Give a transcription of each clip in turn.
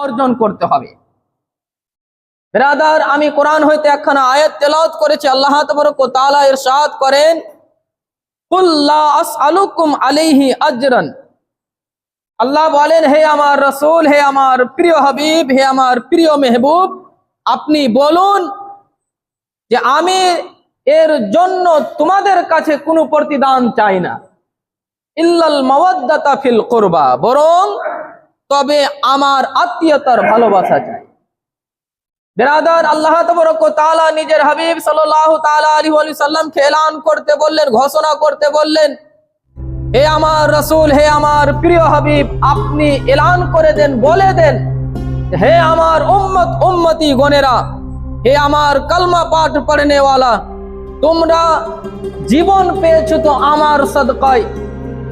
অর্জন করতে হবে। বিরাদার, আমি কোরআন হইতে একখানা আয়াত তেলাওয়াত করেছি। আল্লাহ তাবারক ওয়া তাআলা ইরশাদ করেন, কুল লা আসআলুকুম আলাইহি আজরান। আল্লাহ বলেন, হে আমার রাসূল, হে আমার প্রিয় হাবিব, হে আমার প্রিয় মেহবুব, আপনি বলুন যে আমি এর জন্য তোমাদের কাছে কোনো প্রতিদান চাই না, ইল্লাল মাওয়াদ্দাতা ফিল কুরবা, বরং তবে আমার আত্মীয়তার ভালোবাসা চাই। বিরাদার, আল্লাহ তাবারক ওয়া তাআলা নিজের হাবিব সাল্লাল্লাহু তাআলা আলাইহি ওয়া সাল্লামকে এলান করতে বললেন, ঘোষণা করতে বললেন, হে আমার রাসূল, হে আমার প্রিয় হাবিব, আপনি এলান করে দেন, বলে দেন, হে আমার উম্মত উম্মতি গণেরা, হে আমার কালমা পাঠ পড়নেওয়ালা, তোমরা জীবন পেয়েছো তো আমার সদকায়,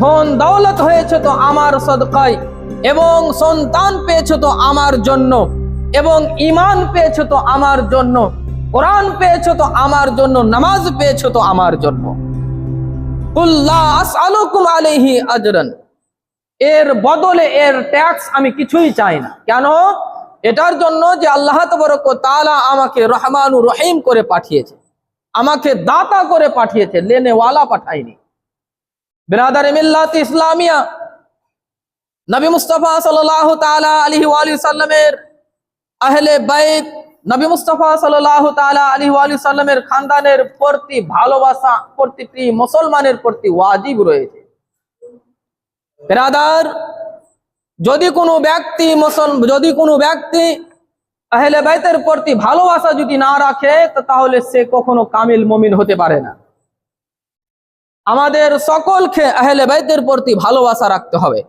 ধন দৌলত হয়েছে তো আমার সদকায়, এবং সন্তান পেয়েছো তো আমার জন্য, এবং ঈমান পেয়েছো তো আমার জন্য, কোরআন পেয়েছো তো আমার জন্য, নামাজ পেয়েছো তো আমার জন্য। কুল লা আসআলুকুম আলাইহি আজরান, এর বদলে এর ট্যাক্স আমি কিছুই চাই না। কেন? এটার জন্য যে আল্লাহ তাবারক ওয়া তাআলা আমাকে রহমানুর রহিম করে পাঠিয়েছে, আমাকে দাতা করে পাঠিয়েছে, লেনেওয়ালা পাঠায়নি। বিরাদার মিল্লাত ইসলামিয়া, নবী মুস্তাফা সাল্লাল্লাহু তাআলা আলাইহি ওয়া সাল্লামের আহলে বাইত, নবী মুস্তাফা সাল্লাল্লাহু তাআলা আলাইহি ওয়া সাল্লামের খানদানের প্রতি ভালোবাসা প্রতিটি মুসলমানের প্রতি ওয়াজিব রয়েছে। বিরাদার, যদি কোনো ব্যক্তি আহলে বাইতের প্রতি ভালোবাসা যদি না রাখে, তাহলে সে কখনো কামিল মুমিন হতে পারে না। আমাদের সকলকে আহলে বাইতের প্রতি ভালোবাসা রাখতে হবে।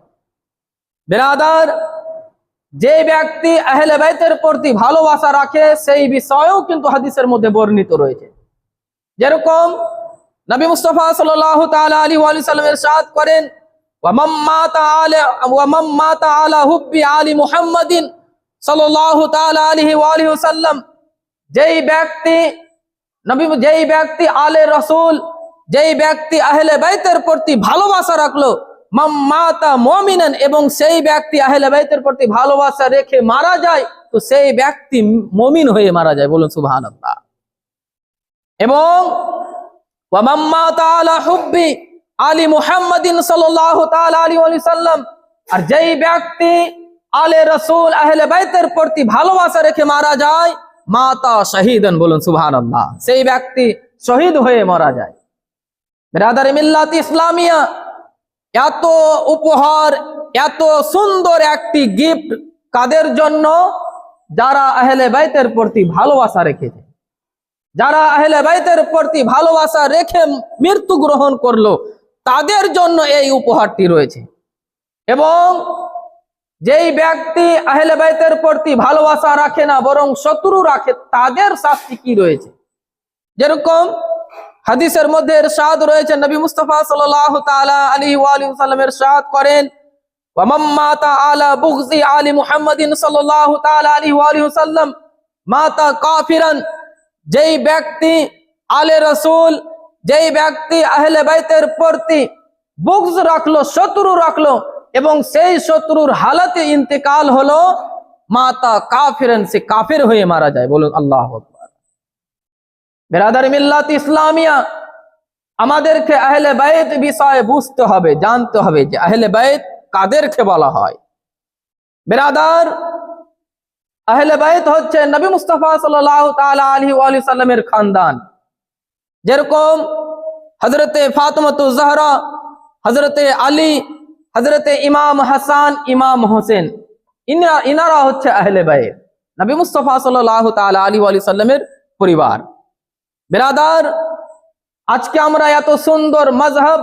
বিরাদার, যে ব্যক্তি আহলে বাইতের প্রতি ভালোবাসা রাখে সেই বিষয়েও কিন্তু হাদিসের মধ্যে বর্ণিত রয়েছে। যেরকম নবী মুস্তাফা সাল্লাল্লাহু তাআলা আলাইহি ওয়া সাল্লাম ইরশাদ করেন, ওয়া মান মাতা আলা হুব্বি আলি মুহাম্মাদিন সাল্লাল্লাহু তাআলা আলাইহি ওয়া সাল্লাম, যেই ব্যক্তি আলে রাসূল, যেই ব্যক্তি আহলে বাইতের প্রতি ভালোবাসা রাখলো, মাতা মুমিনান, এবং সেই ব্যক্তি আহলে বাইতের প্রতি ভালোবাসা রেখে মারা যায়, তো সেই ব্যক্তি মুমিন হয়ে মারা যায়। বলুন সুবহানাল্লাহ। এবং ওয়া মাতা আলা হুব্বি আলি মুহাম্মাদিন সাল্লাল্লাহু তাআলা আলাইহি ওয়া সাল্লাম, আর যেই ব্যক্তি আলে রাসূল আহলে বাইতের প্রতি ভালোবাসা রেখে মারা যায়, মাতা শাহীদান। বলুন সুবহানাল্লাহ, সেই ব্যক্তি শহীদ হয়ে মারা যায়। বিরাদার মিল্লাত ইসলামিয়া, এত উপহার, এত সুন্দর একটি গিফট কাদের জন্য? যারা আহলে বাইতের প্রতি ভালোবাসা রেখেছে, যারা আহলে বাইতের প্রতি ভালোবাসা রেখে মৃত্যু গ্রহণ করলো, তাদের জন্য এই উপহারটি রয়েছে। এবং যেই ব্যক্তি আহলে বাইতের প্রতি ভালোবাসা রাখে না, বরং শত্রু রাখে, তাদের শাস্তি কি রয়েছে? যেরকম হাদিসের মধ্যে ইরশাদ রয়েছে, নবী মুস্তাফা সাল্লাল্লাহু তাআলা আলাইহি ওয়া সাল্লাম ইরশাদ করেন, ওয়া মান মাতা আলা বুগজি আলি মুহাম্মাদিন সাল্লাল্লাহু তাআলা আলাইহি ওয়া সাল্লাম মাতা কাফিরান, যেই ব্যক্তি আলে রাসূল, যেই ব্যক্তি আহলে বাইতের প্রতি বুগজ রাখলো, শত্রু রাখলো, এবং সেই শত্রুর হালাতে ইন্তেকাল হলো, মাতা কাফিরান, সে কাফির হয়ে মারা যায়। বলুন আল্লাহু আকবার। বিরাদার মিল্লাত ইসলামিয়া, আমাদেরকে আহলে বাইত বিষয়ে বুঝতে হবে, জানতে হবে যে আহলে বাইত কাদেরকে বলা হয়। বিরাদার, আহলে বাইত হচ্ছে নবী মুস্তাফা সাল্লাল্লাহু তাআলা আলাইহি ওয়া সাল্লামের খানদান। যেরকম হযরতে ফাতিমাতুজ জাহরা, হযরতে আলী, হযরতে ইমাম হাসান, ইমাম হোসেন, ইনারা হচ্ছে আহলে বাইত, নবী মুস্তাফা সাল্লাল্লাহু তাআলা আলাইহি ওয়া সাল্লামের পরিবার। বিরাদার, আজকে আমরা এত সুন্দর মাযহাব,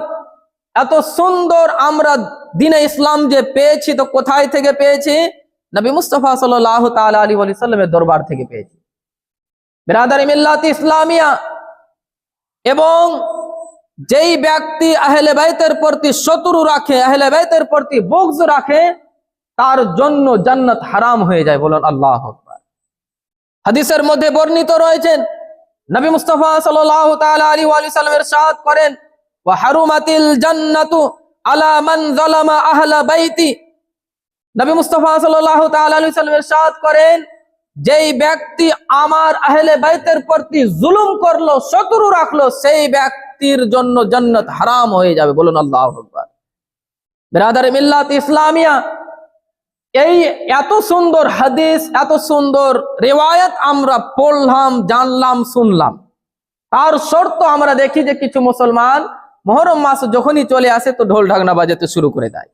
এত সুন্দর আমরা দ্বীনে ইসলাম যে পেয়েছি, তো কোথায় থেকে পেয়েছি? নবী মুস্তাফা সাল্লাল্লাহু তাআলা আলাইহি ওয়া সাল্লামের দরবার থেকে পেয়েছি। বিরাদার মিল্লাত ইসলামিয়া, এবং যেই ব্যক্তি আহলে বাইতের প্রতি শত্রু রাখে, আহলে বাইতের প্রতি বুগজ রাখে, তার জন্য জান্নাত হারাম হয়ে যায়। বলুন আল্লাহু আকবার। হাদিসের মধ্যে বর্ণিত রয়েছেন, নবী মুস্তাফা সাল্লাল্লাহু তাআলা আলাইহি ওয়া সাল্লাম ইরশাদ করেন, ওয়া হারুমাতিল জান্নাতু আলা মান যালামা আহলা বাইতি, নবী মুস্তাফা সাল্লাল্লাহু তাআলা আলাইহি ওয়াসাল্লাম ইরশাদ করেন, যেই ব্যক্তি আমার আহলে বাইতের প্রতি জুলুম করলো, শত্রু রাখলো, সেই ব্যক্তির জন্য জান্নাত হারাম হয়ে যাবে। বলুন আল্লাহু আকবার। বিরাদার মিল্লাত ইসলামিয়া, এই এত সুন্দর হাদিস, এত সুন্দর রিওয়ায়াত আমরা পড়লাম, জানলাম, শুনলাম। তার শর্ত আমরা দেখি যে কিছু মুসলমান মুহররম মাস যখনই চলে আসে তো ঢোল ঢাকনা বাজাতে শুরু করে দেয়।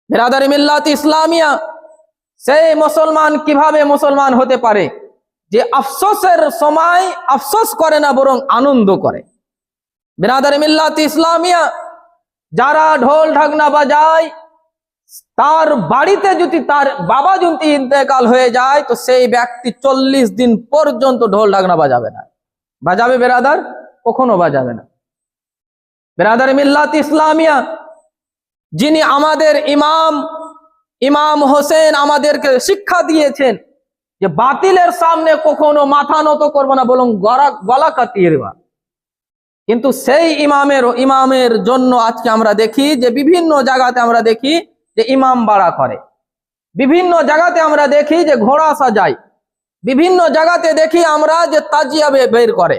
বিরাদার মিল্লাত ইসলামিয়া, সেই মুসলমান কিভাবে মুসলমান হতে পারে যে আফসোসের সময় আফসোস করে না, বরং আনন্দ করে। বিরাদার মিল্লাত ইসলামিয়া, যারা ঢোল ঢাকনা বাজায়, তার বাড়িতে যদি তার বাবা যদি ইন্তেকাল হয়ে যায় তো সেই ব্যক্তি 40 দিন পর্যন্ত ঢোল ঢাকনা বাজাবে না। বাজাবে বেরাদার? কখনো বাজাবে না। বেরাদার মিল্লাত ইসলামিয়া, যিনি আমাদের ইমাম হোসেন আমাদেরকে শিক্ষা দিয়েছেন যে বাতিলের সামনে কখনো মাথা নত করবো না, বরং গলা কাটিয়ে দেবা। কিন্তু সেই ইমামের জন্য আজকে আমরা দেখি যে বিভিন্ন জায়গাতে আমরা দেখি যে ইমাম বাড়া করে, বিভিন্ন জায়গাতে আমরা দেখি যে ঘোড়া সাজায়, বিভিন্ন জায়গাতে দেখি আমরা যে তাজিয়া বের করে।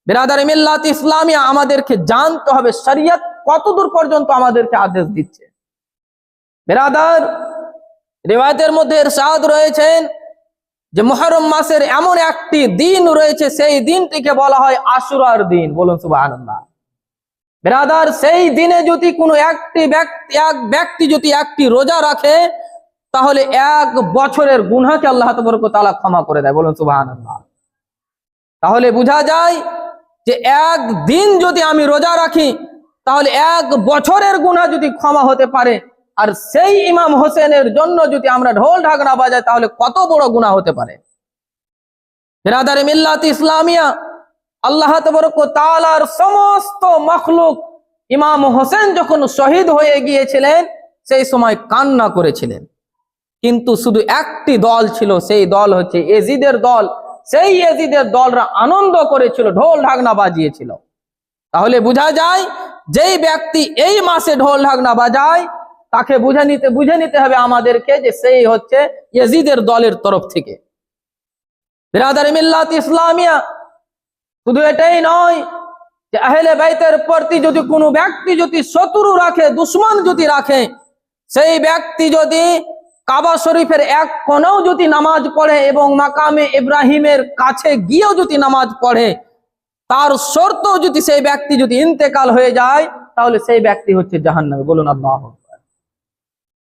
বিরাদার মিল্লাত ইসলামিয়া, আমাদেরকে জানতে হবে শরীয়ত কতদূর পর্যন্ত আমাদেরকে আদেশ দিচ্ছে। বিরাদার, রিওয়ায়াতের মধ্যে ইরশাদ রয়েছেন যে মুহররম মাসের এমন একটি দিন রয়েছে, সেই দিনটিকে বলা হয় আশুরার দিন। বলুন সুবহানাল্লাহ। বিরাদার, সেই দিনে যদি কোনো এক ব্যক্তি যদি একটি রোজা রাখে, তাহলে 1 বছরের গুনাহকে আল্লাহ তাবারক ওয়া তাআলা ক্ষমা করে দেয়। বলুন সুবহানাল্লাহ। তাহলে বোঝা যায় যে একদিন যদি আমি রোজা রাখি, তাহলে 1 বছরের গুনাহ যদি ক্ষমা হতে পারে, আর সেই ইমাম হোসেনের জন্য যদি আমরা ঢোল ঢাকনা বাজাই, তাহলে কত বড় গুনাহ হতে পারে। বিরাদার মিল্লাত ইসলামিয়া, আল্লাহ তাবারক ওয়া তাআলার সমস্ত মাখলুক ইমাম হোসেন যখন শহীদ হয়ে গিয়েছিলেন, সেই সময় কান্না করেছিলেন। কিন্তু শুধু একটি দল ছিল, সেই দল হচ্ছে ইয়াজিদের দল। সেই ইয়াজিদের দলরা আনন্দ করেছিল, ঢোল ঢাকনা বাজিয়েছিল। তাহলে বোঝা যায় যেই ব্যক্তি এই মাসে ঢোল ঢাকনা বাজায়, তাকে বুঝে নিতে হবে আমাদেরকে যে সেই হচ্ছে ইয়াজিদের দলের তরফ থেকে। বিরাদার মিল্লাত ইসলামিয়া, শুধু এটাই নয় যে আহলে বাইতের প্রতি যদি কোনো ব্যক্তি যদি শত্রু রাখে, দুশ্মন যদি রাখে, সেই ব্যক্তি যদি কাবা শরীফের এক কোণেও যদি নামাজ পড়ে এবং মাকামে ইব্রাহিমের কাছে গিয়েও যদি নামাজ পড়ে, তার শর্ত যদি সেই ব্যক্তি যদি ইন্তেকাল হয়ে যায়, তাহলে সেই ব্যক্তি হচ্ছে জাহান্নামী। বলুন আল্লাহু আকবার।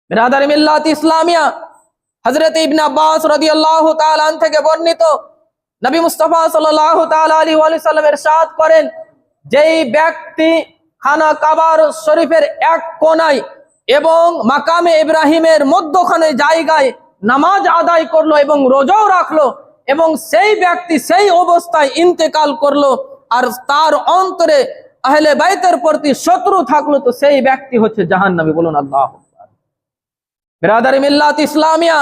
বিরাদার মিল্লাত ইসলামিয়া, হযরত ইবনে আব্বাস রাদিয়াল্লাহু তাআলা আন থেকে বর্ণিত, নবী মুস্তাফা সাল্লাল্লাহু তাআলা আলাইহি ওয়া সাল্লাম ইরশাদ করেন, যেই ব্যক্তি খানা কাবার শরীফের এক কোণায় এবং মাকামে ইব্রাহিমের মধ্যখানে জায়গায় নামাজ আদায় করলো এবং রোজাও রাখলো, এবং সেই ব্যক্তি সেই অবস্থায় ইন্তেকাল করলো, আর তার অন্তরে আহলে বাইতের প্রতি শত্রু থাকলো, তো সেই ব্যক্তি হচ্ছে জাহান্নামী। বলুন আল্লাহু আকবার। বিরাদার মিল্লাত ইসলামিয়া,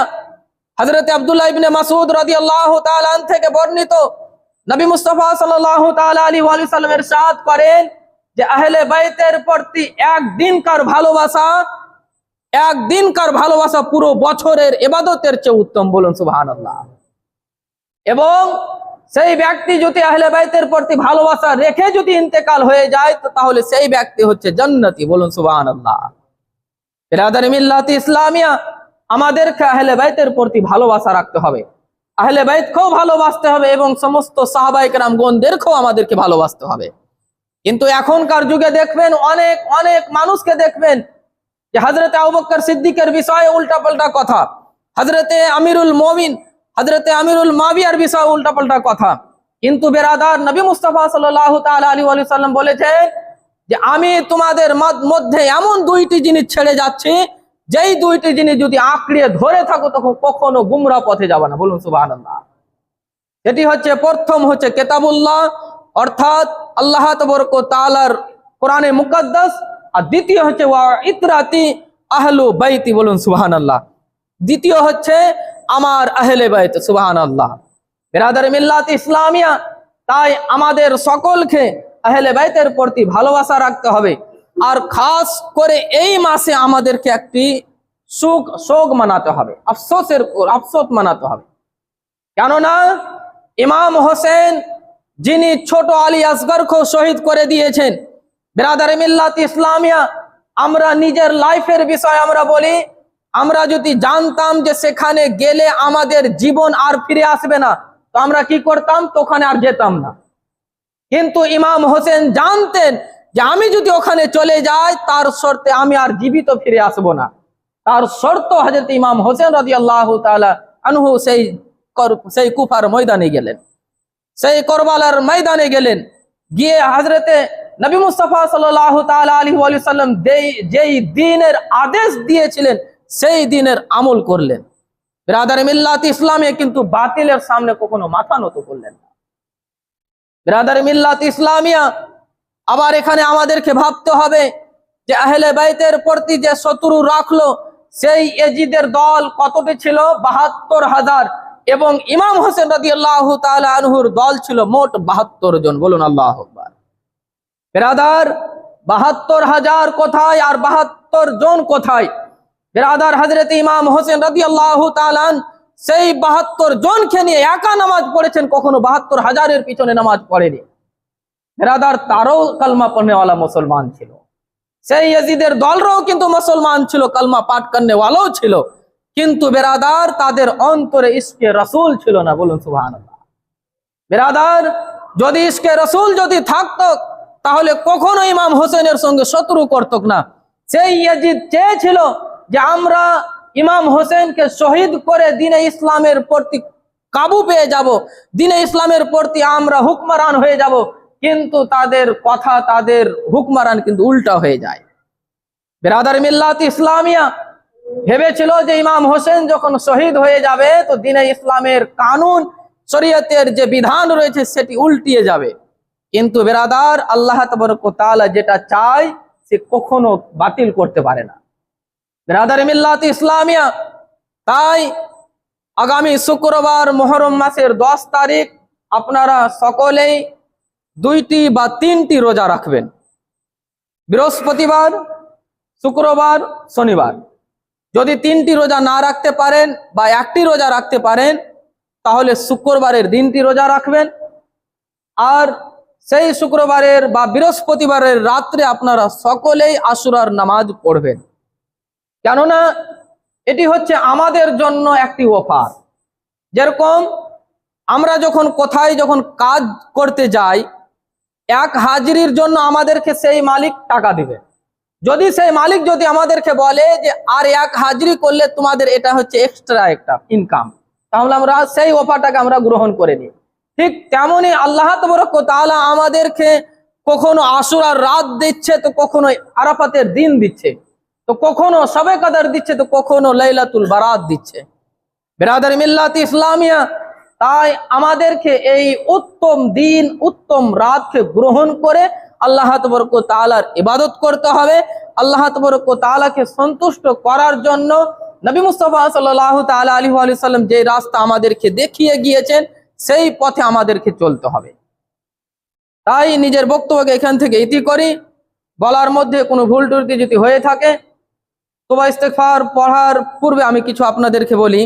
হযরত আব্দুল্লাহ ইবনে মাসউদ রাদিয়াল্লাহু তাআলা আন থেকে বর্ণিত, নবী মুস্তাফা সাল্লাল্লাহু তাআলা আলাইহি ওয়া সাল্লাম ইরশাদ করেন যে আহলে বাইতের প্রতি একদিনকার ভালোবাসা পুরো বছরের ইবাদতের চেয়ে উত্তম। বলুন সুবহানাল্লাহ। এবং সেই ব্যক্তি যদি আহলে বাইতের প্রতি ভালোবাসা রেখে যদি ইন্তেকাল হয়ে যায়, তো তাহলে সেই ব্যক্তি হচ্ছে জান্নাতি। বলুন সুবহানাল্লাহ। বিরাদার মিল্লাত ইসলামিয়া, আমাদেরকে আহলে বাইতের প্রতি ভালোবাসা রাখতে হবে, আহলে বাইতকেও ভালোবাসতে হবে, এবং সমস্ত সাহাবায়ে কেরামগণদেরকেও আমাদেরকে ভালোবাসতে হবে। কিন্তু এখনকার যুগে দেখবেন অনেক মানুষকে দেখবেন যে হযরত আবু বকর সিদ্দিকের বিষয়ে উল্টাপাল্টা কথা, হযরতে আমিরুল মুমিন হযরতে আমিরুল মাবিয়ার বিষয়ে উল্টাপাল্টা কথা। কিন্তু বেরাদার, নবী মুস্তাফা সাল্লাল্লাহু তাআলা আলাইহি ওয়া সাল্লাম বলেছেন যে আমি তোমাদের মধ্যে এমন 2টি জিনিস ছেড়ে যাচ্ছি, যেই 2টি জিনিস যদি আঁকড়িয়ে ধরে থাকো তখন কখনো গুমরা পথে যাবে না। বলুন সুবহানাল্লাহ। এটি হচ্ছে, প্রথম হচ্ছে কিতাবুল্লাহ, অর্থাৎ আল্লাহ তাবারক ওয়া তাআলার কোরআনে মুকদ্দাস, আর দ্বিতীয় হচ্ছে ওয়া ইতরাতি আহলু বাইতি। বলুন সুবহানাল্লাহ। দ্বিতীয় হচ্ছে আমার আহলে বাইত। সুবহানাল্লাহ। বিরাদার মিল্লাত ইসলামিয়া, তাই আমাদের সকলকে আহলে বাইতের প্রতি ভালোবাসা রাখতে হবে। আর খাস করে এই মাসে আমাদেরকে একটি শোক মানাতে হবে, আফসোস মানাতে হবে। কেননা ইমাম হোসেন যিনি ছোট আলী আসগরকে শহীদ করে দিয়েছেন, বিরাদারে মিল্লাত ইসলামিয়া, আমরা নিজের লাইফের বিষয় আমরা বলি, আমরা যদি জানতাম যে সেখানে গেলে আমাদের জীবন আর ফিরে আসবে না, তো আমরা কি করতাম? তো ওখানে আর যেতাম না। কিন্তু ইমাম হোসেন জানতেন যে আমি যদি ওখানে চলে যাই তার শর্তে আমি আর জীবিত ফিরে আসব না। তার শর্ত হযরত ইমাম হোসেন রাদিয়াল্লাহু তাআলা আনহু সেই কুফার ময়দানে গেলেন, সেই কারবালার ময়দানে গেলেন, গিয়ে হযরতে নবী মুস্তাফা সাল্লাল্লাহু তাআলা আলাইহি ওয়া সাল্লাম যেই দ্বীনের আদেশ দিয়েছিলেন সেই দ্বীনের আমল করলেন। বিরাদারে মিল্লাত ইসলামে কিন্তু বাতিলের সামনে কখনো মাথা নত করলেন না। বিরাদারে মিল্লাত ইসলামিয়া, আবার এখানে আমাদেরকে ভাবতে হবে যে আহলে বাইতের প্রতি যে শত্রু রাখলো সেই ইয়াজিদের দল কতটি ছিল? ৭২,০০০। এবং ইমাম হোসেন রাদিয়াল্লাহু তাআলা আনহুর দল ছিল মোট ৭২ জন। বলুন আল্লাহু আকবার। বিরাদার ৭২,০০০ কোথায় আর ৭২ জন কোথায়? বিরাদার হযরত ইমাম হোসেন রাদিয়াল্লাহু তাআলা সেই ৭২ জনকে নিয়ে একা নামাজ পড়েছেন, কখনো ৭২,০০০-এর পিছনে নামাজ পড়েনি। বিরাদার তারও কালমা পড়নেওয়ালা মুসলমান ছিল, সেই ইয়াজিদের দলরাও কিন্তু মুসলমান ছিল, কালমা পাঠ করনেওয়ালাও ছিল, কিন্তু বিরাদার তাদের অন্তরে ইশকে রাসূল ছিল না। বলুন সুবহানাল্লাহ। বিরাদার যদি ইশকে রাসূল যদি থাকতো তাহলে কখনো ইমাম হোসেনের সঙ্গে শত্রু করত না। সেই ইয়াজিদ চেয়েছিল যে আমরা ইমাম হোসেনকে শহীদ করে দ্বীনে ইসলামের প্রতি কাবু পেয়ে যাব, দ্বীনে ইসলামের প্রতি আমরা হুকমরান হয়ে যাব, কিন্তু তাদের কথা, তাদের হুকমরান কিন্তু উল্টা হয়ে যায়। বিরাদার মিল্লাত ইসলামিয়া ভেবেছিল যে ইমাম হোসেন যখন শহীদ হয়ে যাবে তো দ্বীনে ইসলামের কানুন শরীয়তের যে বিধান রয়েছে সেটি উল্টিয়ে যাবে। কিন্তু বিরাদার আল্লাহ তাবারক ওয়া তাআলা যেটা চায় সে কখনো বাতিল করতে পারে না। বিরাদার মিল্লাত ইসলামিয়া, তাই আগামী শুক্রবার মুহররম মাসের 10 তারিখ আপনারা সকলেই 2টি বা 3টি রোজা রাখবেন, বৃহস্পতিবার, শুক্রবার, শনিবার। যদি 3টি রোজা না রাখতে পারেন বা 1টি রোজা রাখতে পারেন তাহলে শুক্রবারের দিনটি রোজা রাখবেন, আর সেই শুক্রবারের বা বৃহস্পতিবারের রাত্রে আপনারা সকলেই আশুরার নামাজ পড়বেন। কেননা এটি হচ্ছে আমাদের জন্য একটি অফার। যেরকম আমরা যখন কোথায় যখন কাজ করতে যাই, 1 হাজিরির জন্য আমাদেরকে সেই মালিক টাকা দিবে। যদি সেই মালিক যদি আমাদেরকে বলে যে আর 1 হাজিরি করলে তোমাদের এটা হচ্ছে এক্সট্রা একটা ইনকাম, তাহলে আমরা সেই অফারটাকে আমরা গ্রহণ করে নিই। ঠিক তেমনি আল্লাহ তাবারক ওয়া তাআলা আমাদেরকে কখনো আশুরার রাত দিচ্ছে, তো কখনো আরাফাতের দিন দিচ্ছে, তো কখনো শবে কদর দিচ্ছে, তো কখনো লাইলাতুল বারাত দিচ্ছে। বিরাদার মিল্লাত ইসলামিয়া, তাই আমাদেরকে এই উত্তম দিন, উত্তম রাতকে গ্রহণ করে আল্লাহ তাবারক ওয়া তাআলার ইবাদত করতে হবে। আল্লাহ তাবারক ওয়া তাআলাকে সন্তুষ্ট করার জন্য নবী মুস্তাফা সাল্লাল্লাহু তাআলা আলাইহি ওয়া সাল্লাম যে রাস্তা আমাদেরকে দেখিয়ে গিয়েছেন সেই পথে আমাদেরকে চলতে হবে। তাই নিজের বক্তব্যকে এখান থেকে ইতি করি। বলার মধ্যে কোনো ভুল ত্রুটি যদি হয়ে থাকে, তওবা ইস্তেগফার পড়ার পূর্বে আমি কিছু আপনাদেরকে বলি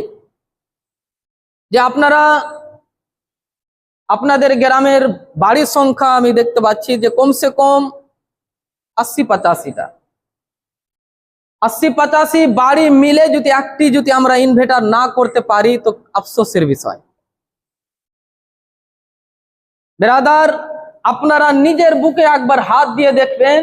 যে আপনাদের গ্রামের বাড়ির সংখ্যা আমি দেখতে পাচ্ছি যে কমসে কম 80-85টা। 80-85 বাড়ি মিলে যদি একটি যদি আমরা ইনভার্টার না করতে পারি তো আফসোসের বিষয়। বিরাদার, আপনারা নিজের বুকে একবার হাত দিয়ে দেখবেন